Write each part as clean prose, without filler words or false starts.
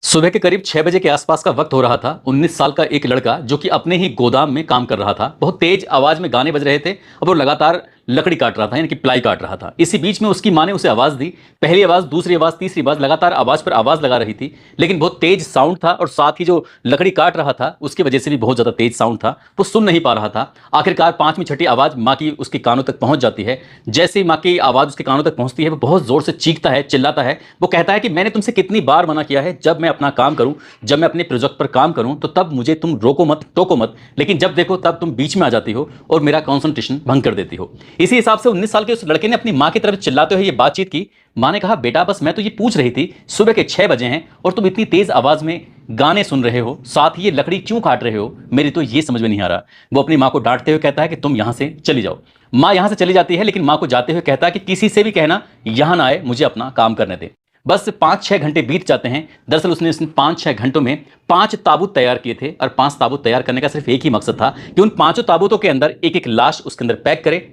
सुबह के करीब 6 बजे के आसपास का वक्त हो रहा था। 19 साल का एक लड़का जो कि अपने ही गोदाम में काम कर रहा था, बहुत तेज आवाज में गाने बज रहे थे और वो लगातार लकड़ी काट रहा था, यानी कि प्लाई काट रहा था। इसी बीच में उसकी माँ ने उसे आवाज दी। पहली आवाज, दूसरी आवाज, तीसरी आवाज, लगातार आवाज पर आवाज लगा रही थी, लेकिन बहुत तेज साउंड था और साथ ही जो लकड़ी काट रहा था उसकी वजह से भी बहुत ज्यादा तेज साउंड था, वो सुन नहीं पा रहा था। आखिरकार पांचवीं छठी आवाज माँ की उसके कानों तक पहुंच जाती है। जैसे ही माँ की आवाज उसके कानों तक पहुंचती है, वो बहुत जोर से चीखता है, चिल्लाता है। वो कहता है कि मैंने तुमसे कितनी बार मना किया है, जब मैं अपना काम करूं, जब मैं अपने प्रोजेक्ट पर काम करूं तो तब मुझे तुम रोको मत, टोको मत, लेकिन जब देखो तब तुम बीच में आ जाती हो और मेरा कंसंट्रेशन भंग कर देती हो। इसी हिसाब से 19 साल के उस लड़के ने अपनी मां की तरफ चिल्लाते हुए ये बातचीत की। मां ने कहा, बेटा बस मैं तो ये पूछ रही थी, सुबह के 6 बजे हैं और तुम इतनी तेज आवाज में गाने सुन रहे हो, साथ ही ये लकड़ी क्यों काट रहे हो, मेरी तो ये समझ में नहीं आ रहा। वो अपनी मां को डांटते हुए कहता है कि तुम यहां से चली जाओ। मां यहां से चली जाती है, लेकिन मां को जाते हुए कहता है कि किसी से भी कहना यहां ना आए, मुझे अपना काम करने दे। बस 5-6 घंटे बीत जाते हैं। दरअसल उसने 5-6 घंटों में 5 ताबूत तैयार किए थे और 5 ताबूत तैयार करने का सिर्फ एक ही मकसद था कि उन 5 ताबूतों के अंदर एक एक लाश उसके अंदर पैक करे।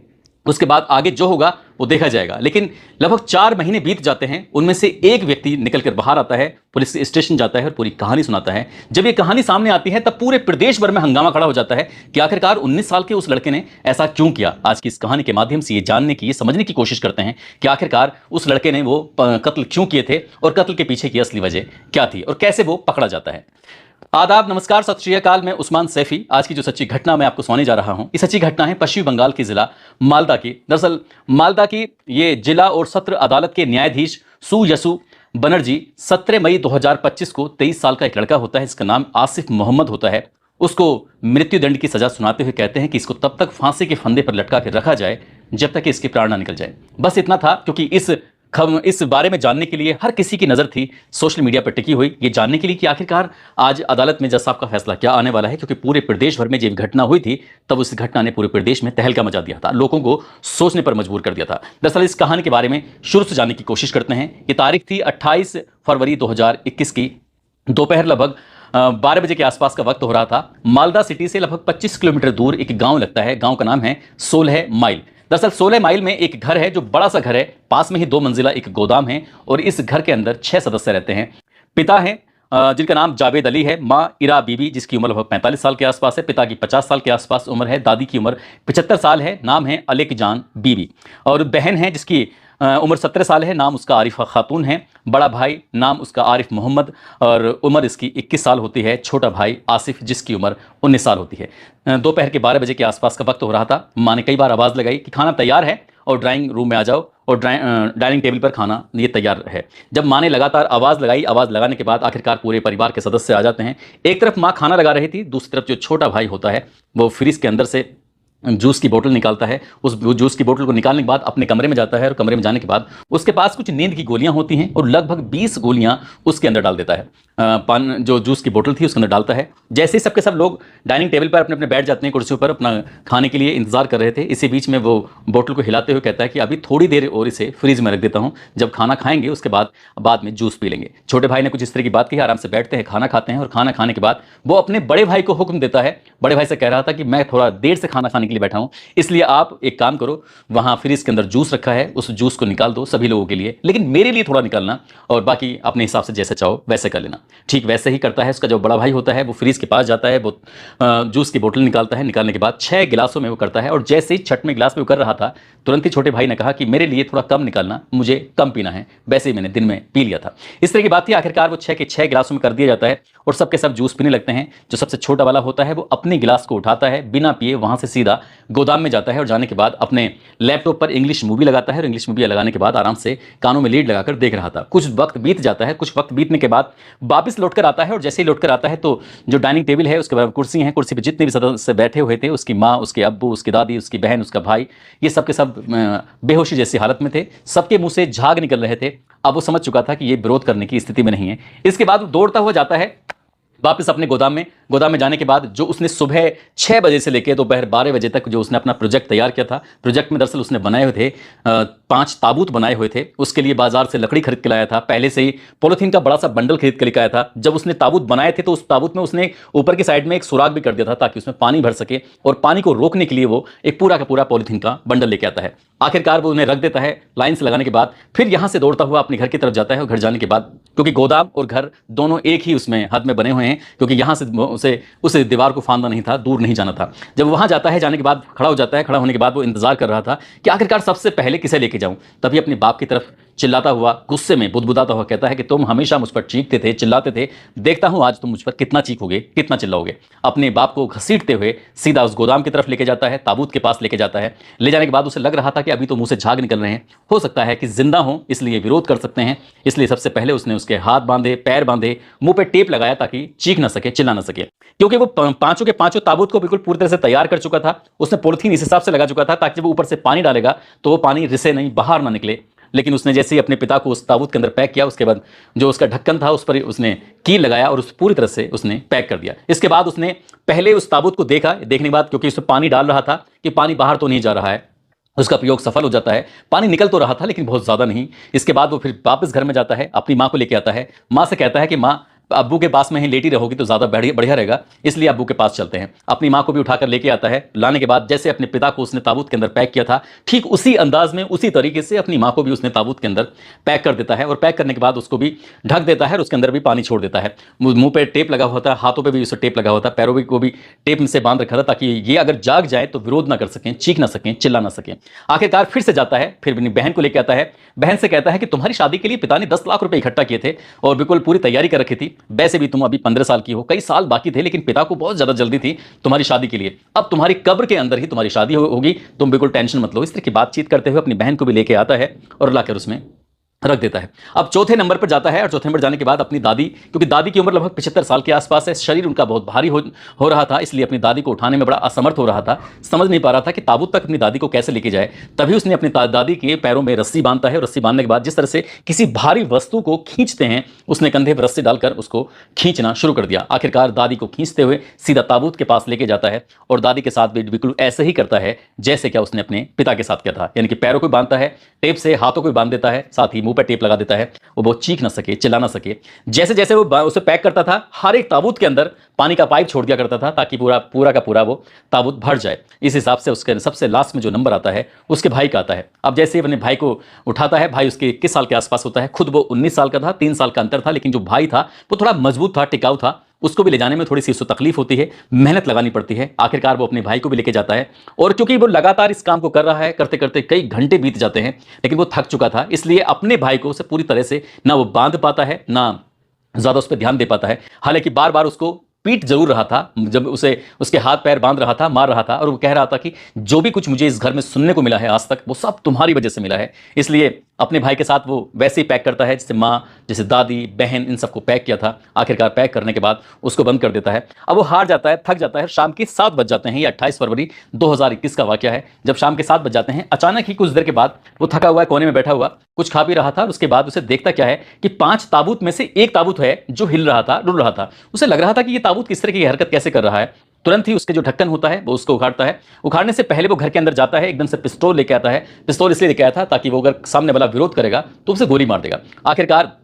उसके बाद आगे जो होगा वो देखा जाएगा। लेकिन लगभग 4 महीने बीत जाते हैं। उनमें से एक व्यक्ति निकलकर बाहर आता है, पुलिस स्टेशन जाता है और पूरी कहानी सुनाता है। जब ये कहानी सामने आती है तब पूरे प्रदेश भर में हंगामा खड़ा हो जाता है कि आखिरकार 19 साल के उस लड़के ने ऐसा क्यों किया। आज की इस कहानी के माध्यम से ये जानने की, ये समझने की कोशिश करते हैं कि आखिरकार उस लड़के ने वो कत्ल क्यों किए थे और कत्ल के पीछे की असली वजह क्या थी और कैसे वो पकड़ा जाता है। आदाब, नमस्कार, सत श्री अकाल। मैं उस्मान सैफी। आज की जो सच्ची घटना मैं आपको सुनाने जा रहा हूं, ये सच्ची घटना है पश्चिम बंगाल के जिला मालदा की। दरअसल मालदा की ये जिला और सत्र अदालत के न्यायाधीश सुयसु बनर्जी 17 मई 2025 को 23 साल का एक लड़का होता है, इसका नाम आसिफ मोहम्मद होता है। उसको मृत्युदंड की सजा सुनाते हुए कहते हैं कि इसको तब तक फांसी के फंदे पर लटका के रखा जाए जब तक कि इसके प्राण ना निकल जाए। बस इतना था, क्योंकि इस बारे में जानने के लिए हर किसी की नज़र थी सोशल मीडिया पर टिकी हुई, ये जानने के लिए कि आखिरकार आज अदालत में जज साहब का फैसला क्या आने वाला है। क्योंकि पूरे प्रदेश भर में जब घटना हुई थी तब उस घटना ने पूरे प्रदेश में तहलका मचा दिया था, लोगों को सोचने पर मजबूर कर दिया था। दरअसल इस कहानी के बारे में शुरू से जानने की कोशिश करते हैं। ये तारीख थी 28 फरवरी 2021 की। दोपहर लगभग 12 बजे के आसपास का वक्त हो रहा था। मालदा सिटी से लगभग 25 किलोमीटर दूर एक गांव लगता है। गांव का नाम है 16 माइल। दरअसल 16 माइल में एक घर है जो बड़ा सा घर है, पास में ही 2 मंजिला एक गोदाम है और इस घर के अंदर 6 सदस्य रहते हैं। पिता हैं जिनका नाम जावेद अली है, माँ इरा बीबी जिसकी उम्र लगभग 45 साल के आसपास है, पिता की 50 साल के आसपास उम्र है, दादी की उम्र 75 साल है, नाम है अलेक जान बीबी। और बहन है जिसकी उम्र 17 साल है, नाम उसका आरिफा खातून है। बड़ा भाई नाम उसका आरिफ मोहम्मद और उम्र इसकी 21 साल होती है। छोटा भाई आसिफ जिसकी उम्र 19 साल होती है। दोपहर के 12 बजे के आसपास का वक्त हो रहा था। माँ ने कई बार आवाज़ लगाई कि खाना तैयार है और ड्राइंग रूम में आ जाओ और डाइनिंग टेबल पर खाना ये तैयार है। जब माँ ने लगातार आवाज़ लगाई, आवाज़ लगाने के बाद आखिरकार पूरे परिवार के सदस्य आ जाते हैं। एक तरफ माँ खाना लगा रही थी, दूसरी तरफ जो छोटा भाई होता है वो फ्रिज के अंदर से जूस की बोतल निकालता है। उस जूस की बोतल को निकालने के बाद अपने कमरे में जाता है और कमरे में जाने के बाद उसके पास कुछ नींद की गोलियां होती हैं और लगभग 20 गोलियां उसके अंदर डाल देता है। पान जो जूस की बोतल थी उसके अंदर डालता है। जैसे ही सबके सब लोग डाइनिंग टेबल पर अपने अपने बैठ जाते हैं, कुर्सियों पर अपना खाने के लिए इंतजार कर रहे थे, इसी बीच में वो बोतल को हिलाते हुए कहता है कि अभी थोड़ी देर और इसे फ्रीज में रख देता हूँ, जब खाना खाएंगे उसके बाद में जूस पी लेंगे। छोटे भाई ने कुछ इस तरह की बात कही। आराम से बैठते हैं, खाना खाते हैं और खाना खाने के बाद वो अपने बड़े भाई को हुक्म देता है। बड़े भाई से कह रहा था कि मैं थोड़ा देर से खाना खाने के लिए बैठा हूँ, इसलिए आप एक काम करो, वहाँ फ्रिज के अंदर जूस रखा है, उस जूस को निकाल दो सभी लोगों के लिए, लेकिन मेरे लिए थोड़ा निकालना और बाकी अपने हिसाब से जैसे चाहो वैसे कर लेना। ठीक वैसे ही करता है। उसका जो बड़ा भाई होता है वो फ्रिज के पास जाता है, वो जूस की बोतल निकालता है। निकालने के बाद 6 गिलासों में वो करता है और जैसे ही 6वें गिलास में वो कर रहा था, तुरंत ही छोटे भाई ने कहा कि मेरे लिए थोड़ा कम निकालना, मुझे कम पीना है, वैसे ही मैंने दिन में पी लिया था। इस तरह की बात थी। आखिरकार वो 6 के 6 गिलासों में कर दिया जाता है और सबके सब जूस पीने लगते हैं। जो सबसे छोटा वाला होता है वो अपने गिलास को उठाता है, बिना पिए वहां से सीधा गोदाम में जाता है और जाने के बाद अपने लैपटॉप पर इंग्लिश मूवी लगाता है और इंग्लिश मूवी लगाने के बाद आराम से कानों में लीड लगाकर देख रहा था। कुछ वक्त बीत जाता है। कुछ वक्त बीतने के बाद वापस लौटकर आता है और जैसे ही लौटकर आता है तो जो डाइनिंग टेबल है उसके बाद कुर्सी है, कुर्सी पर जितने भी सदस्य बैठे हुए थे, उसकी माँ, उसके अब्बू, उसकी दादी, उसकी बहन, उसका भाई, ये सब के सब बेहोशी जैसी हालत में थे। सबके मुंह से झाग निकल रहे थे। अब वो समझ चुका था कि ये विरोध करने की स्थिति में नहीं है। इसके बाद वो दौड़ता हुआ जाता है वापस अपने गोदाम में, गोदाम में जाने के बाद जो उसने सुबह 6 बजे से लेकर दोपहर 12 बजे तक जो उसने अपना प्रोजेक्ट तैयार किया था, प्रोजेक्ट में दरअसल उसने बनाए हुए थे 5 ताबूत बनाए हुए थे। उसके लिए बाजार से लकड़ी खरीद के लाया था, पहले से ही पॉलिथीन का बड़ा सा बंडल खरीद के लेकर आया था। जब उसने ताबूत बनाए थे तो उस ताबूत में उसने ऊपर की साइड में एक सुराग भी कर दिया था ताकि उसमें पानी भर सके, और पानी को रोकने के लिए वो एक पूरा का पूरा पॉलिथीन का बंडल लेके आता है। आखिरकार वो उन्हें रख देता है लाइन से लगाने के बाद, फिर यहां से दौड़ता हुआ अपने घर की तरफ जाता है। और घर जाने के बाद, क्योंकि गोदाम और घर दोनों एक ही उसमें हद में बने हुए हैं, क्योंकि यहां से उसे उस दीवार को फांदना नहीं था, दूर नहीं जाना था। जब वहां जाता है, जाने के बाद खड़ा हो जाता है। खड़ा होने के बाद वो इंतजार कर रहा था कि आखिरकार सबसे पहले किसे लेके जाऊं। तभी अपने बाप की तरफ चिल्लाता हुआ, गुस्से में बुदबुदाता हुआ कहता है कि तुम हमेशा मुझ पर चीखते थे, चिल्लाते थे, देखता हूं आज तुम मुझ पर कितना चीखोगे, कितना चिल्लाओगे। अपने बाप को घसीटते हुए सीधा उस गोदाम की तरफ लेके जाता है, ताबूत के पास लेके जाता है। ले जाने के बाद उसे लग रहा था कि अभी तो मुंह से झाग निकल रहे हैं, हो सकता है कि जिंदा हो इसलिए विरोध कर सकते हैं। इसलिए सबसे पहले उसने उसके हाथ बांधे, पैर बांधे, मुंह पे टेप लगाया ताकि चीख ना सके, चिल्ला ना सके। क्योंकि वो पांचों के पांचों ताबूत को बिल्कुल पूरी तरह से तैयार कर चुका था। उसने पॉलिथीन इस हिसाब से लगा चुका था ताकि जब वो ऊपर से पानी डालेगा तो वो पानी रिसे नहीं, बाहर ना निकले। लेकिन उसने जैसे ही अपने पिता को उस ताबूत के अंदर पैक किया, उसके बाद जो उसका ढक्कन था उस पर उसने कील लगाया और उस पूरी तरह से उसने पैक कर दिया। इसके बाद उसने पहले उस ताबूत को देखा, देखने के बाद क्योंकि उसमें पानी डाल रहा था कि पानी बाहर तो नहीं जा रहा है, उसका प्रयोग सफल हो जाता है। पानी निकल तो रहा था लेकिन बहुत ज़्यादा नहीं। इसके बाद वो फिर वापस घर में जाता है, अपनी माँ को लेके आता है। माँ से कहता है कि माँ, अब्बू के पास में ही लेटी रहोगी तो ज़्यादा बढ़िया रहेगा, इसलिए अब्बू के पास चलते हैं। अपनी माँ को भी उठाकर लेके आता है। लाने के बाद जैसे अपने पिता को उसने ताबूत के अंदर पैक किया था, ठीक उसी अंदाज में, उसी तरीके से अपनी माँ को भी उसने ताबूत के अंदर पैक कर देता है। और पैक करने के बाद उसको भी ढक देता है और उसके अंदर भी पानी छोड़ देता है। मुंह पे टेप लगा होता है, हाथों पे भी उसे टेप लगा होता है, पैरों को भी टेप से बांध रखा था ताकि ये अगर जाग जाए तो विरोध ना कर सकें, चीख ना सकें, चिल्ला ना सकें। आखिरकार फिर से जाता है, फिर अपनी बहन को लेकर आता है। बहन से कहता है कि तुम्हारी शादी के लिए पिता ने 10 लाख रुपए इकट्ठा किए थे और बिल्कुल पूरी तैयारी कर रखी थी। वैसे भी तुम अभी 15 साल की हो, कई साल बाकी थे, लेकिन पिता को बहुत ज्यादा जल्दी थी तुम्हारी शादी के लिए। अब तुम्हारी कब्र के अंदर ही तुम्हारी शादी होगी, तुम बिल्कुल टेंशन मत लो। इस तरह की बातचीत करते हुए अपनी बहन को भी लेके आता है और लाकर उसमें रख देता है। अब चौथे नंबर पर जाता है और चौथे नंबर जाने के बाद अपनी दादी, क्योंकि दादी की उम्र लगभग 75 साल के आसपास है, शरीर उनका बहुत भारी हो रहा था, इसलिए अपनी दादी को उठाने में बड़ा असमर्थ हो रहा था। समझ नहीं पा रहा था कि ताबूत तक अपनी दादी को कैसे लेके जाए। तभी उसने अपनी दादी के पैरों में रस्सी बांधता है और रस्सी बांधने के बाद जिस तरह से किसी भारी वस्तु को खींचते हैं, उसने कंधे पर रस्सी डालकर उसको खींचना शुरू कर दिया। आखिरकार दादी को खींचते हुए सीधा ताबूत के पास लेके जाता है और दादी के साथ भी बिल्कुल ऐसे ही करता है जैसे क्या उसने अपने पिता के साथ किया था, यानी कि पैरों को बांधता है टेप से, हाथों को भी बांध देता है, साथ ही मुंह पर टेप लगा देता है, वो बहुत चीख ना सके, चिल्ला ना सके। जैसे जैसे वो उसे पैक करता था, हर एक ताबूत के अंदर पानी का पाइप छोड़ दिया करता था ताकि पूरा का पूरा वो ताबूत भर जाए। इस हिसाब से उसके सबसे लास्ट में जो नंबर आता है उसके भाई का आता है। अब जैसे ही अपने भाई को उठाता है, भाई उसके 21 साल के आसपास होता है, खुद वो 19 साल का था, 3 साल का अंतर था, लेकिन जो भाई था वो थोड़ा मजबूत था, टिकाऊ था। उसको भी ले जाने में थोड़ी सी उसको तकलीफ होती है, मेहनत लगानी पड़ती है। आखिरकार वो अपने भाई को भी लेके जाता है और क्योंकि वो लगातार इस काम को कर रहा है, करते करते कई घंटे बीत जाते हैं, लेकिन वो थक चुका था, इसलिए अपने भाई को उसे पूरी तरह से ना वो बांध पाता है, ना ज़्यादा उस पर ध्यान दे पाता है। हालांकि बार बार उसको पीट जरूर रहा था, जब उसे उसके हाथ पैर बांध रहा था, मार रहा था, और वो कह रहा था कि जो भी कुछ मुझे इस घर में सुनने को मिला है आज तक, वो सब तुम्हारी वजह से मिला है। इसलिए अपने भाई के साथ वो वैसे ही पैक करता है जैसे माँ, जैसे दादी, बहन, इन सबको पैक किया था। आखिरकार पैक करने के बाद उसको बंद कर देता है। अब वो हार जाता है, थक जाता है। शाम के 7 बज जाते हैं, ये 28 फरवरी 2021 का वाकया है। जब शाम के 7 बज जाते हैं, अचानक ही कुछ देर के बाद वो थका हुआ है, कोने में बैठा हुआ कुछ खा पी रहा था। उसके बाद उसे देखता क्या है कि 5 ताबूत में से एक ताबूत है जो हिल रहा था, डुल रहा था। उसे लग रहा था कि ये ताबूत किस तरह की हरकत कैसे कर रहा है। तुरंत ही उसके जो ढक्कन होता है वो उसको उखाड़ता है। उखाड़ने से पहले वो घर के अंदर जाता है, एकदम से पिस्तौल लेके आता है। पिस्तौल इसलिए लेके आया था ताकि वो अगर सामने वाला विरोध करेगा तो उसे गोली मार देगा। आखिरकार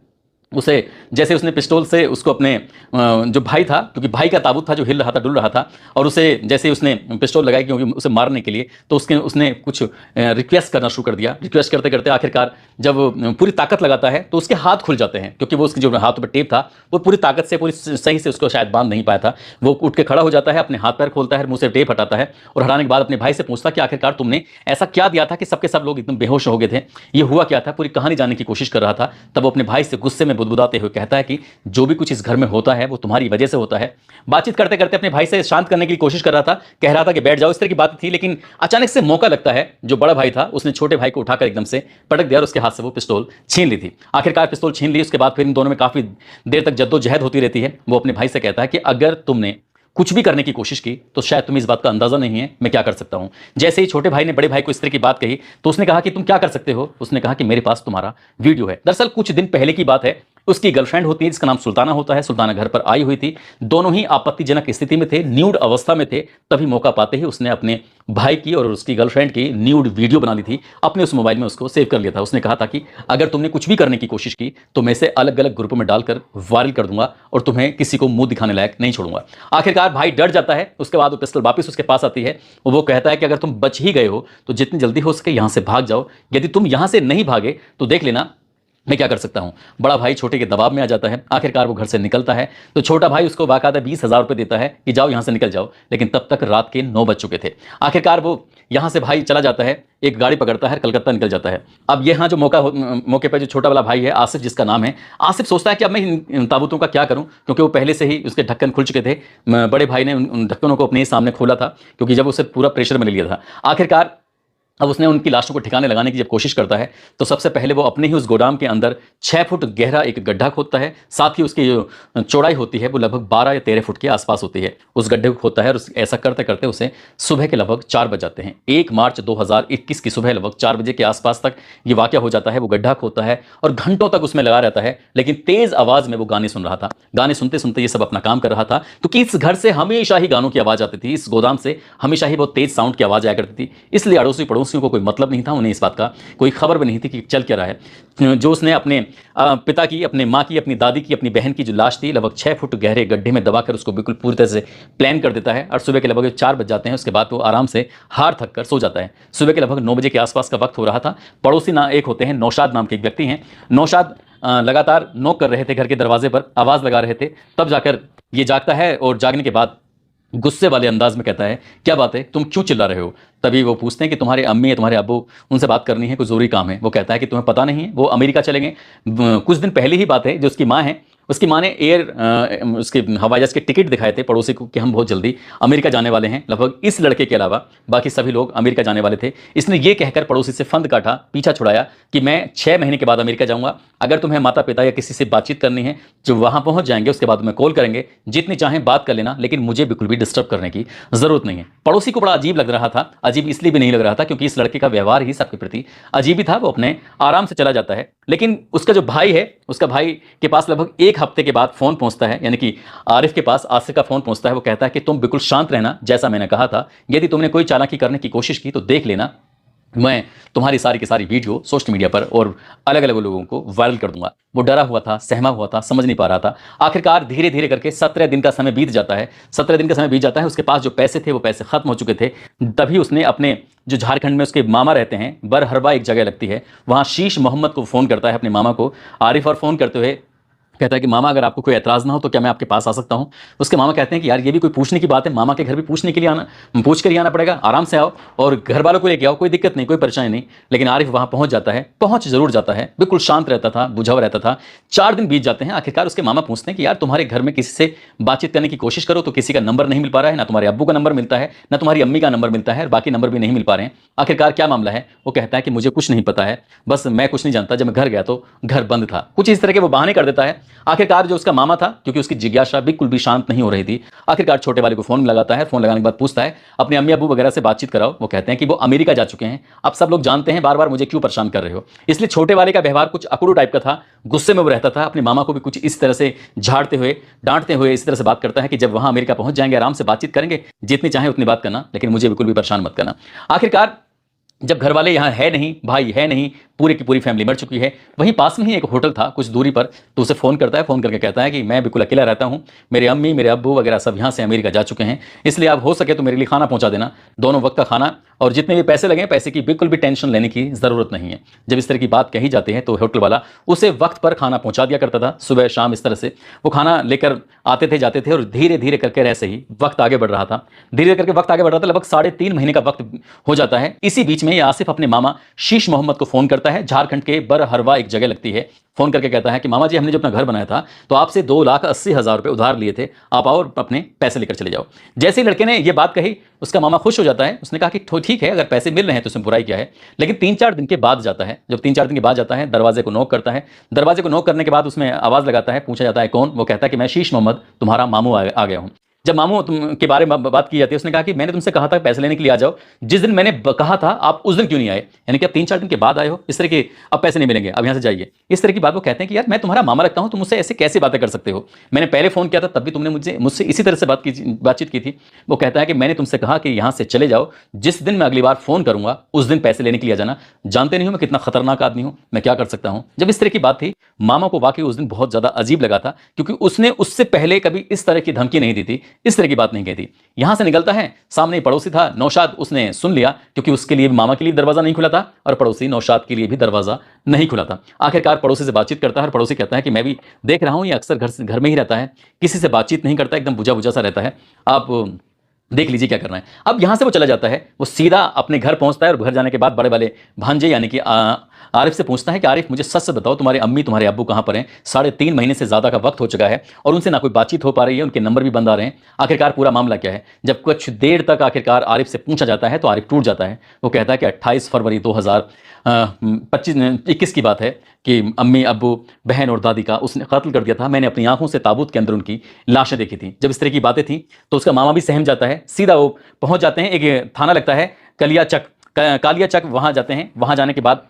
उसे जैसे उसने पिस्तौल से उसको अपने जो भाई था, क्योंकि भाई का ताबूत था जो हिल रहा था, डुल रहा था, और उसे जैसे उसने पिस्तौल लगाई क्योंकि उसे मारने के लिए, तो उसने कुछ रिक्वेस्ट करना शुरू कर दिया। रिक्वेस्ट करते करते आखिरकार जब पूरी ताकत लगाता है तो उसके हाथ खुल जाते हैं, क्योंकि वो उसके जो हाथों पर टेप था वो पूरी ताकत से, पूरी सही से उसको शायद बांध नहीं पाया था। वो उठ के खड़ा हो जाता है, अपने हाथ पैर खोलता है, मुंह से टेप हटाता है और हटाने के बाद अपने भाई से पूछता कि आखिरकार तुमने ऐसा क्या दिया था कि सबके सब लोग एकदम बेहोश हो गए थे, ये हुआ क्या था। पूरी कहानी जानने की कोशिश कर रहा था। तब वो अपने भाई से गुस्से में बुदबुदाते हुए कहता है कि जो भी कुछ इस घर में होता है वो तुम्हारी वजह से होता है। बातचीत करते करते अपने भाई से शांत करने की कोशिश कर रहा था, कह रहा था कि बैठ जाओ, इस तरह की बात थी। लेकिन अचानक से मौका लगता है, जो बड़ा भाई था उसने छोटे भाई को उठाकर एकदम से पटक दिया और उसके हाथ से वो पिस्तौल छीन ली थी। आखिरकार पिस्तौल छीन ली। उसके बाद फिर इन दोनों में काफी देर तक जद्दोजहद होती रहती है। वो अपने भाई से कहता है कि अगर तुमने कुछ भी करने की कोशिश की तो शायद तुम्हें इस बात का अंदाजा नहीं है मैं क्या कर सकता हूं। जैसे ही छोटे भाई ने बड़े भाई को इस तरह की बात कही तो उसने कहा कि तुम क्या कर सकते हो। उसने कहा कि मेरे पास तुम्हारा वीडियो है। दरअसल कुछ दिन पहले की बात है, उसकी गर्लफ्रेंड होती है जिसका नाम सुल्ताना होता है। सुल्ताना घर पर आई हुई थी, दोनों ही आपत्तिजनक स्थिति में थे, न्यूड अवस्था में थे। तभी मौका पाते ही उसने अपने भाई की और उसकी गर्लफ्रेंड की न्यूड वीडियो बना ली थी, अपने उस मोबाइल में उसको सेव कर लिया था। उसने कहा था कि अगर तुमने कुछ भी करने की कोशिश की तो मैं इसे अलग अलग ग्रुपों में डालकर वायरल कर दूंगा और तुम्हें किसी को मुंह दिखाने लायक नहीं छोड़ूंगा। आखिरकार भाई डर जाता है। उसके बाद वो पिस्टल वापस उसके पास आती है। वो कहता है कि अगर तुम बच ही गए हो तो जितनी जल्दी हो सके यहां से भाग जाओ, यदि तुम यहां से नहीं भागे तो देख लेना मैं क्या कर सकता हूं। बड़ा भाई छोटे के दबाव में आ जाता है। आखिरकार वो घर से निकलता है तो छोटा भाई उसको बाकायदा 20,000 रुपये देता है कि जाओ यहां से निकल जाओ, लेकिन तब तक रात के 9 बज चुके थे। आखिरकार वो यहां से भाई चला जाता है, एक गाड़ी पकड़ता है, कलकत्ता निकल जाता है। अब यहाँ जो मौके पर जो छोटा वाला भाई है आसिफ जिसका नाम है, आसिफ सोचता है कि अब मैं इन ताबूतों का क्या करूं, क्योंकि वो पहले से ही उसके ढक्कन खुल चुके थे। बड़े भाई ने उन ढक्कनों को अपने ही सामने खोला था, क्योंकि जब उसे पूरा प्रेशर में ले लिया था। आखिरकार अब उसने उनकी लाशों को ठिकाने लगाने की जब कोशिश करता है तो सबसे पहले वो अपने ही उस गोदाम के अंदर 6 फुट गहरा एक गड्ढा खोदता है। साथ ही उसकी जो चौड़ाई होती है वो लगभग 12 या 13 फुट के आसपास होती है। उस गड्ढे को खोदता है और ऐसा करते करते उसे सुबह के लगभग 4 बज जाते हैं। 1 मार्च 2021 की सुबह लगभग 4 बजे के आसपास तक ये वाकया हो जाता है। वो गड्ढा खोदता है और घंटों तक उसमें लगा रहता है, लेकिन तेज आवाज में वो गाने सुन रहा था। गाने सुनते सुनते ये सब अपना काम कर रहा था, क्योंकि इस घर से हमेशा ही गानों की आवाज आती थी। इस गोदाम से हमेशा ही बहुत तेज साउंड की आवाज आया करती थी, इसलिए अड़ोसी पड़ोसियों को कोई मतलब नहीं था, उन्हें इस बात का कोई खबर भी नहीं थी कि चल क्या रहा है। जो उसने अपने पिता की, अपने माँ की, अपनी दादी की, अपनी बहन की जो लाश थी लगभग 6 फुट गहरे गड्ढे में दबाकर उसको बिल्कुल पूरी तरह से प्लान कर देता है। और सुबह के लगभग 4 बज जाते हैं। उसके बाद वो आराम से हार थक कर सो जाता है। सुबह के लगभग 9 बजे के आसपास का वक्त हो रहा था। पड़ोसी ना एक होते हैं, नौशाद नाम के एक व्यक्ति हैं। नौशाद लगातार नॉक कर रहे थे घर के दरवाजे पर, आवाज़ लगा रहे थे। तब जाकर ये जागता है और जागने के बाद गुस्से वाले अंदाज में कहता है, क्या बात है, तुम क्यों चिल्ला रहे हो? तभी वो पूछते हैं कि तुम्हारे अम्मी या तुम्हारे अब्बू, उनसे बात करनी है, कोई ज़रूरी काम है। वो कहता है कि तुम्हें पता नहीं है, वो अमेरिका चले गए। कुछ दिन पहले ही बात है, जो उसकी माँ है, उसकी माँ ने उसके हवाई जहाज के टिकट दिखाए थे पड़ोसी को कि हम बहुत जल्दी अमेरिका जाने वाले हैं। लगभग इस लड़के के अलावा बाकी सभी लोग अमेरिका जाने वाले थे। इसने ये कहकर पड़ोसी से फंद काटा, पीछा छुड़ाया कि मैं 6 महीने के बाद अमेरिका जाऊंगा। अगर तुम्हें माता पिता या किसी से बातचीत करनी है, जो वहां पहुंच जाएंगे उसके बाद तुम्हें कॉल करेंगे, जितनी चाहें बात कर लेना, लेकिन मुझे बिल्कुल भी डिस्टर्ब करने की जरूरत नहीं है। पड़ोसी को बड़ा अजीब लग रहा था। अजीब इसलिए भी नहीं लग रहा था क्योंकि इस लड़के का व्यवहार ही सबके प्रति अजीब ही था। वो अपने आराम से चला जाता है। लेकिन उसका जो भाई है, उसका भाई के पास लगभग 1 हफ्ते के बाद फोन पहुंचता है, यानी कि आरिफ के पास आसिफ का फोन पहुंचता है। वो कहता है कि तुम बिल्कुल शांत रहना, जैसा मैंने कहा था। यदि तुमने कोई चालाकी करने की कोशिश की तो देख लेना, मैं तुम्हारी सारी की सारी वीडियो सोशल मीडिया पर और अलग अलग लोगों को वायरल कर दूंगा। वो डरा हुआ था, सहमा हुआ था, समझ नहीं पा रहा था। आखिरकार धीरे धीरे करके 17 दिन का समय बीत जाता है। 17 दिन का समय बीत जाता है। उसके पास जो पैसे थे वो पैसे खत्म हो चुके थे। तभी उसने अपने जो झारखंड में उसके मामा रहते हैं, बरहरवा एक जगह लगती है, वहाँ शीश मोहम्मद को फ़ोन करता है, अपने मामा को, आरिफ, और फ़ोन करते हुए कहता है कि मामा अगर आपको कोई एतराज़ ना हो तो क्या मैं आपके पास आ सकता हूँ। उसके मामा कहते हैं कि यार ये भी कोई पूछने की बात है, मामा के घर भी पूछने के लिए आना, पूछ कर ही आना पड़ेगा, आराम से आओ और घर वालों को लेके आओ, कोई दिक्कत नहीं, कोई परेशानी नहीं। लेकिन आरिफ वहाँ पहुँच जाता है, पहुँच जरूर जाता है, बिल्कुल शांत रहता था, बुझा हुआ रहता था। 4 दिन बीत जाते हैं। आखिरकार उसके मामा पूछते हैं कि यार तुम्हारे घर में किसी से बातचीत करने की कोशिश करो तो किसी का नंबर नहीं मिल पा रहा है, ना तुम्हारे अब्बू का नंबर मिलता है, ना तुम्हारी अम्मी का नंबर मिलता है, बाकी नंबर भी नहीं मिल पा रहे हैं। आखिरकार क्या मामला है? वो कहता है कि मुझे कुछ नहीं पता है, बस मैं कुछ नहीं जानता, जब मैं घर गया तो घर बंद था। कुछ इस तरह के वो बहाने कर देता है। आखिरकार जो उसका मामा था, क्योंकि उसकी जिज्ञासा बिल्कुल भी शांत नहीं हो रही थी, आखिरकार छोटे वाले को फोन लगाता है। फोन लगाने के बाद पूछता है अपने अम्मी अब्बू वगैरह से बातचीत कराओ। वो कहते हैं कि वो अमेरिका जा चुके हैं। अब सब लोग जानते हैं, बार बार मुझे क्यों परेशान कर रहे हो। इसलिए छोटे वाले का व्यवहार कुछ अकड़ू टाइप का था, गुस्से में वो रहता था। अपने मामा को भी कुछ इस तरह से झाड़ते हुए, डांटते हुए इस तरह से बात करता है कि जब वहां अमेरिका पहुंच जाएंगे आराम से बातचीत करेंगे, जितनी चाहे उतनी बात करना, लेकिन मुझे बिल्कुल भी परेशान मत करना। आखिरकार जब घर वाले यहाँ है नहीं, भाई है नहीं, पूरी की पूरी फैमिली मर चुकी है, वहीं पास में ही एक होटल था कुछ दूरी पर, तो उसे फ़ोन करता है। फ़ोन करके कहता है कि मैं बिल्कुल अकेला रहता हूँ, मेरे अम्मी, मेरे अब्बू वगैरह सब यहाँ से अमेरिका जा चुके हैं, इसलिए आप हो सके तो मेरे लिए खाना पहुँचा देना, दोनों वक्त का खाना, और जितने भी पैसे लगे पैसे की बिल्कुल भी टेंशन लेने की ज़रूरत नहीं है। जब इस तरह की बात कही जाती है तो होटल वाला उसे वक्त पर खाना पहुँचा दिया करता था, सुबह शाम इस तरह से वो खाना लेकर आते थे, जाते थे, और धीरे धीरे करके ऐसे ही वक्त आगे बढ़ रहा था। धीरे करके वक्त आगे बढ़ रहा था, लगभग 3.5 महीने का वक्त हो जाता है। इसी बीच में ये आसिफ अपने मामा शीश मोहम्मद को फ़ोन करता है। झारखंड के बरहरवा एक जगह लगती है। फ़ोन करके कहता है कि मामा जी, हमने जो अपना घर बनाया था तो आपसे 2,80,000 रुपये उधार लिए थे, आप आओ और अपने पैसे लेकर चले जाओ। जैसे ही लड़के ने ये बात कही, उसका मामा खुश हो जाता है। उसने कहा कि ठीक है, अगर पैसे मिल रहे हैं तो उसमें बुराई क्या है। लेकिन 3-4 दिन के बाद जाता है। जब 3-4 दिन के बाद जाता है, दरवाजे को नॉक करता है। दरवाजे को नॉक करने के बाद उसमें आवाज़ लगाता है, पूछा जाता है कौन। वो कहता है कि मैं शीश मोहम्मद, तुम्हारा मामू आ गया हूँ। जब मामू के बारे में बात की जाती है, उसने कहा कि मैंने तुमसे कहा था पैसे लेने के लिए आ जाओ, जिस दिन मैंने कहा था आप उस दिन क्यों नहीं आए, यानी कि आप 3-4 दिन के बाद आए हो, इस तरह के अब पैसे नहीं मिलेंगे, अब यहाँ से जाइए, इस तरह की बात वो कहते हैं कि यार मैं तुम्हारा मामा लगता हूँ, तुम मुझसे ऐसे कैसे बातें कर सकते हो, मैंने पहले फोन किया था तब भी तुमने मुझसे इसी तरह से बातचीत की थी। वो कहता है कि मैंने तुमसे कहा कि यहाँ से चले जाओ, जिस दिन मैं अगली बार फोन करूंगा उस दिन पैसे लेने के लिए आ जाना, जानते नहीं हो मैं कितना खतरनाक आदमी हूं, मैं क्या कर सकता हूं। जब इस तरह की बात थी, मामा को वाकई उस दिन बहुत ज्यादा अजीब लगा था, क्योंकि उसने उससे पहले कभी इस तरह की धमकी नहीं दी थी, इस तरह की बात नहीं कही थी। यहां से निकलता है, सामने पड़ोसी था नौशाद, उसने सुन लिया, क्योंकि उसके लिए मामा के लिए दरवाजा नहीं खुला था और पड़ोसी नौशाद के लिए भी दरवाजा नहीं खुला था। आखिरकार पड़ोसी से बातचीत करता है और पड़ोसी कहता है कि मैं भी देख रहा हूं ये अक्सर घर में ही रहता है, किसी से बातचीत नहीं करता, एकदम बुझा बुझा सा रहता है, आप देख लीजिए क्या करना है। अब यहां से वो चला जाता है, वो सीधा अपने घर पहुंचता है और घर जाने के बाद बड़े वाले भांजे यानी कि आरिफ से पूछता है कि आरिफ मुझे सच से बताओ तुम्हारे अम्मी तुम्हारे अब्बू कहां पर हैं, 3.5 महीने से ज्यादा का वक्त हो चुका है और उनसे ना कोई बातचीत हो पा रही है, उनके नंबर भी बंद आ रहे हैं, आखिरकार पूरा मामला क्या है। जब कुछ देर तक आखिरकार आरिफ से पूछा जाता है तो आरिफ टूट जाता है। वो कहता है कि 28 फरवरी 2021 की बात है कि अम्मी अब्बू बहन और दादी का उसने कत्ल कर दिया था, मैंने अपनी आंखों से ताबूत के अंदर उनकी लाशें देखी थी। जब इस तरह की बातें थी तो उसका मामा भी सहम जाता है, सीधा वो पहुंच जाते हैं, एक थाना लगता है कालिया चक, वहां जाते हैं। वहां जाने के बाद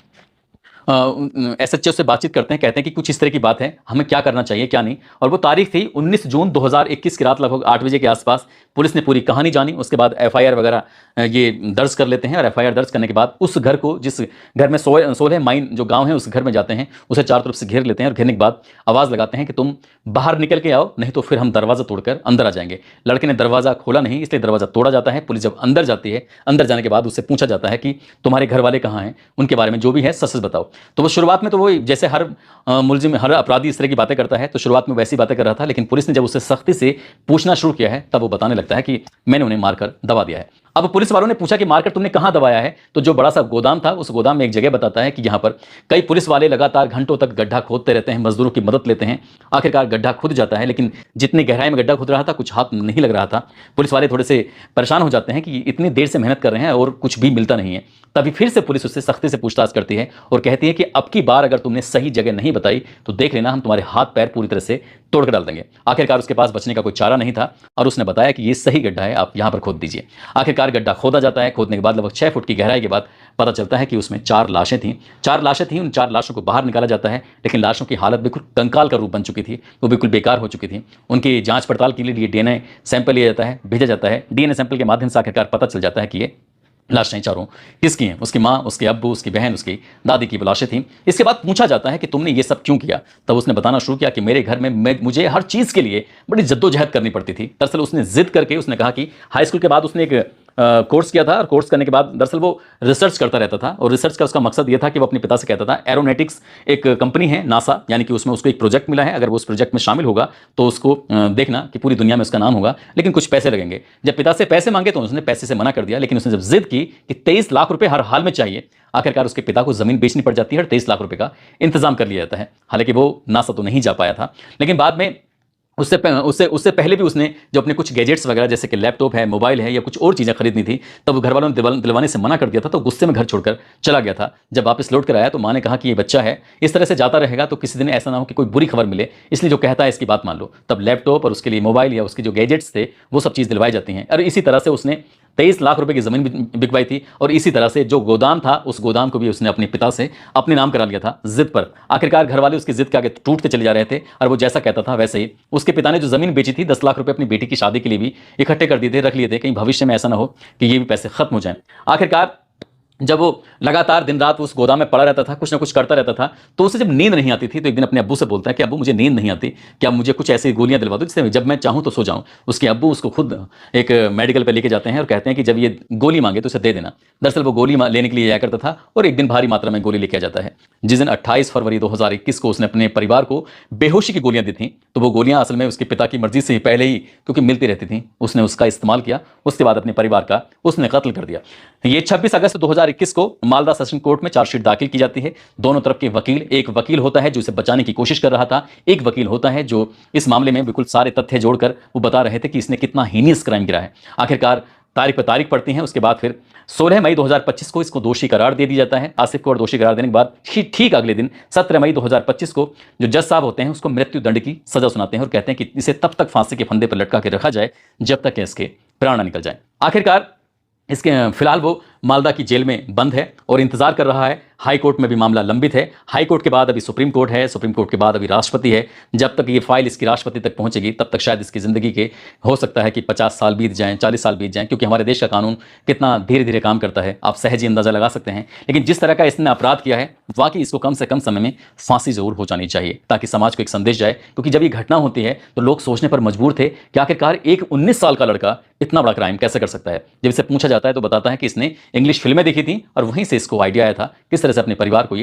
SHO से बातचीत करते हैं, कहते हैं कि कुछ इस तरह की बात है, हमें क्या करना चाहिए क्या नहीं। और वो तारीख थी 19 जून 2021 की रात लगभग 8 बजे के आसपास। पुलिस ने पूरी कहानी जानी, उसके बाद FIR वगैरह ये दर्ज कर लेते हैं और FIR दर्ज करने के बाद उस घर को, जिस घर में 16 माइन जो गांव है उस घर में जाते हैं, उसे चारों तरफ से घेर लेते हैं और घेरने के बाद आवाज़ लगाते हैं कि तुम बाहर निकल के आओ, नहीं तो फिर हम दरवाज़ा तोड़कर अंदर आ जाएंगे। लड़के ने दरवाज़ा खोला नहीं, इसलिए दरवाज़ा तोड़ा जाता है। पुलिस जब अंदर जाती है, अंदर जाने के बाद उससे पूछा जाता है कि तुम्हारे घर वाले कहाँ हैं, उनके बारे में जो भी है सच सच बताओ। तो वो शुरुआत में तो वो जैसे हर मुलजिम हर अपराधी इस तरह की बातें करता है, तो शुरुआत में वैसी बातें कर रहा था, लेकिन पुलिस ने जब उससे सख्ती से पूछना शुरू किया है तब वो बताने लगता है कि मैंने उन्हें मारकर दबा दिया है। अब पुलिस वालों ने पूछा कि मारकर तुमने कहां दबाया है, तो जो बड़ा सा गोदाम था उस गोदाम में एक जगह बताता है कि यहां पर कई पुलिस वाले लगातार घंटों तक गड्ढा खोदते रहते हैं, मजदूरों की मदद लेते हैं। आखिरकार गड्ढा खुद जाता है, लेकिन जितनी गहराई में गड्ढा खुद रहा था कुछ हाथ नहीं लग रहा था। पुलिस वाले थोड़े से परेशान हो जाते हैं कि इतनी देर से मेहनत कर रहे हैं और कुछ भी मिलता नहीं है। तभी फिर से पुलिस उससे सख्ती से पूछताछ करती है और कहती है कि अब की बार अगर तुमने सही जगह नहीं बताई तो देख लेना हम तुम्हारे हाथ पैर पूरी तरह से तोड़ कर डाल देंगे। आखिरकार उसके पास बचने का कोई चारा नहीं था और उसने बताया कि ये सही गड्ढा है, आप यहां पर खोद दीजिए। आखिरकार गड्ढा खोदा जाता है। खोदने के बाद लगभग 6 फुट की गहराई के बाद पता चलता है कि उसमें 4 लाशें थीं। 4 लाशें थीं, उन 4 लाशों को बाहर निकाला जाता है, लेकिन लाशों की हालत बिल्कुल कंकाल का रूप बन चुकी थी, वो बिल्कुल बेकार हो चुकी थी। उनकी जांच पड़ताल के लिए DNA सैंपल लिया जाता है, भेजा जाता है। DNA सैंपल के माध्यम से आखिरकार पता चल जाता है कि ये लाशें चारों किसकी हैं, उसकी माँ, उसके अब्बू, उसकी बहन, उसकी दादी की लाशें थीं। इसके बाद पूछा जाता है कि तुमने ये सब क्यों किया, तब उसने बताना शुरू किया कि मेरे घर में मुझे हर चीज़ के लिए बड़ी जद्दोजहद करनी पड़ती थी। दरअसल उसने जिद करके उसने कहा कि हाई स्कूल के बाद उसने एक कोर्स किया था और कोर्स करने के बाद दरअसल वो रिसर्च करता रहता था और रिसर्च का उसका मकसद ये था कि वो अपने पिता से कहता था, एरोनॉटिक्स एक कंपनी है नासा, यानी कि उसमें उसको एक प्रोजेक्ट मिला है, अगर वो उस प्रोजेक्ट में शामिल होगा तो उसको देखना कि पूरी दुनिया में उसका नाम होगा, लेकिन कुछ पैसे लगेंगे। जब पिता से पैसे मांगे तो उसने पैसे से मना कर दिया, लेकिन उसने जब जिद की कि 23 लाख रुपए हर हाल में चाहिए, आखिरकार उसके पिता को जमीन बेचनी पड़ जाती है और 23 लाख रुपए का इंतजाम कर लिया जाता है। हालांकि वो नासा तो नहीं जा पाया था, लेकिन बाद में उससे पहले भी उसने जो अपने कुछ गैजेट्स वगैरह जैसे कि लैपटॉप है, मोबाइल है या कुछ और चीज़ें खरीदनी थी, तब घर वालों ने दिलवाने से मना कर दिया था, तो गुस्से में घर छोड़कर चला गया था। जब वापस लौट कर आया तो माँ ने कहा कि ये बच्चा है, इस तरह से जाता रहेगा तो किसी दिन ऐसा ना हो कि कोई बुरी खबर मिले, इसलिए जो कहता है इसकी बात मान लो। तब लैपटॉप और उसके लिए मोबाइल या उसके जो गैजेट्स थे वो सब चीज़ दिलवाई जाती हैं और इसी तरह से उसने 23 लाख रुपए की ज़मीन बिकवाई थी और इसी तरह से जो गोदाम था उस गोदाम को भी उसने अपने पिता से अपने नाम करा लिया था जिद पर। आखिरकार घर वाले उसकी जिद के आगे टूटते चले जा रहे थे और वो जैसा कहता था वैसे ही उसके पिता ने जो ज़मीन बेची थी 10 लाख रुपए अपनी बेटी की शादी के लिए भी इकट्ठे कर दिए थे, रख लिए थे, कहीं भविष्य में ऐसा ना हो कि ये भी पैसे खत्म हो जाएं। आखिरकार जब वो लगातार दिन रात उस गोदाम में पड़ा रहता था, कुछ ना कुछ करता रहता था, तो उसे जब नींद नहीं आती थी तो एक दिन अपने अब्बू से बोलता है कि अब्बू मुझे नींद नहीं आती, क्या मुझे कुछ ऐसी गोलियां दिलवा दो जिससे जब मैं चाहूं तो सो जाऊं। उसके अब्बू उसको खुद एक मेडिकल पे लेके जाते हैं और कहते हैं कि जब ये गोली मांगे तो उसे दे देना। दरअसल वो गोली लेने के लिए जाया करता था और एक दिन भारी मात्रा में गोली लेके आ जाता है। जिस दिन 28 फरवरी 2021 को उसने अपने परिवार को बेहोशी की गोलियां दी थी, तो वो गोलियां असल में उसके पिता की मर्जी से ही पहले ही क्योंकि मिलती रहती थी, उसने उसका इस्तेमाल किया। उसके बाद अपने परिवार का उसने कत्ल कर दिया। ये 26 अगस्त 2021 को मालदा सेशन कोर्ट में चार्जशीट दाखिल की जाती है। दोनों तरफ के वकील, एक वकील होता है जो इसे बचाने की कोशिश कर रहा था, एक वकील होता है जो इस मामले में बिल्कुल सारे तथ्य जोड़कर वो बता रहे थे कि इसने कितना हीनियस क्राइम किया है। आखिरकार तारीख पर तारीख पड़ती हैं। उसके बाद फिर 16 मई 2025 को इसको दोषी करार दे दिया जाता है आसिफ को, और दोषी करार देने के बाद ठीक अगले दिन 17 मई 2025 को जो जज साहब होते हैं उसको मृत्यु दंड की सजा सुनाते हैं और कहते हैं कि इसे तब तक फांसी के फंदे पर लटका के रखा जाए जब तक इसके प्राण न निकल जाए। आखिरकार इसके फिलहाल वो मालदा की जेल में बंद है और इंतजार कर रहा है। हाई कोर्ट में भी मामला लंबित है। हाई कोर्ट के बाद अभी सुप्रीम कोर्ट है, सुप्रीम कोर्ट के बाद अभी राष्ट्रपति है। जब तक ये फाइल इसकी राष्ट्रपति तक पहुंचेगी तब तक शायद इसकी ज़िंदगी के हो सकता है कि 50 साल बीत जाएं, 40 साल बीत जाएं, क्योंकि हमारे देश का कानून कितना धीरे धीरे काम करता है आप सहज ही अंदाज़ा लगा सकते हैं। लेकिन जिस तरह का इसने अपराध किया है वाकई इसको कम से कम समय में फांसी जरूर हो जानी चाहिए ताकि समाज को एक संदेश जाए। क्योंकि जब ये घटना होती है तो लोग सोचने पर मजबूर थे कि आखिरकार एक 19 साल का लड़का इतना बड़ा क्राइम कैसे कर सकता है। जब इससे पूछा जाता है तो बताता है कि इसने इंग्लिश फिल्में देखी थी और वहीं से इसको आइडिया आया था किस तरह से अपने परिवार को ये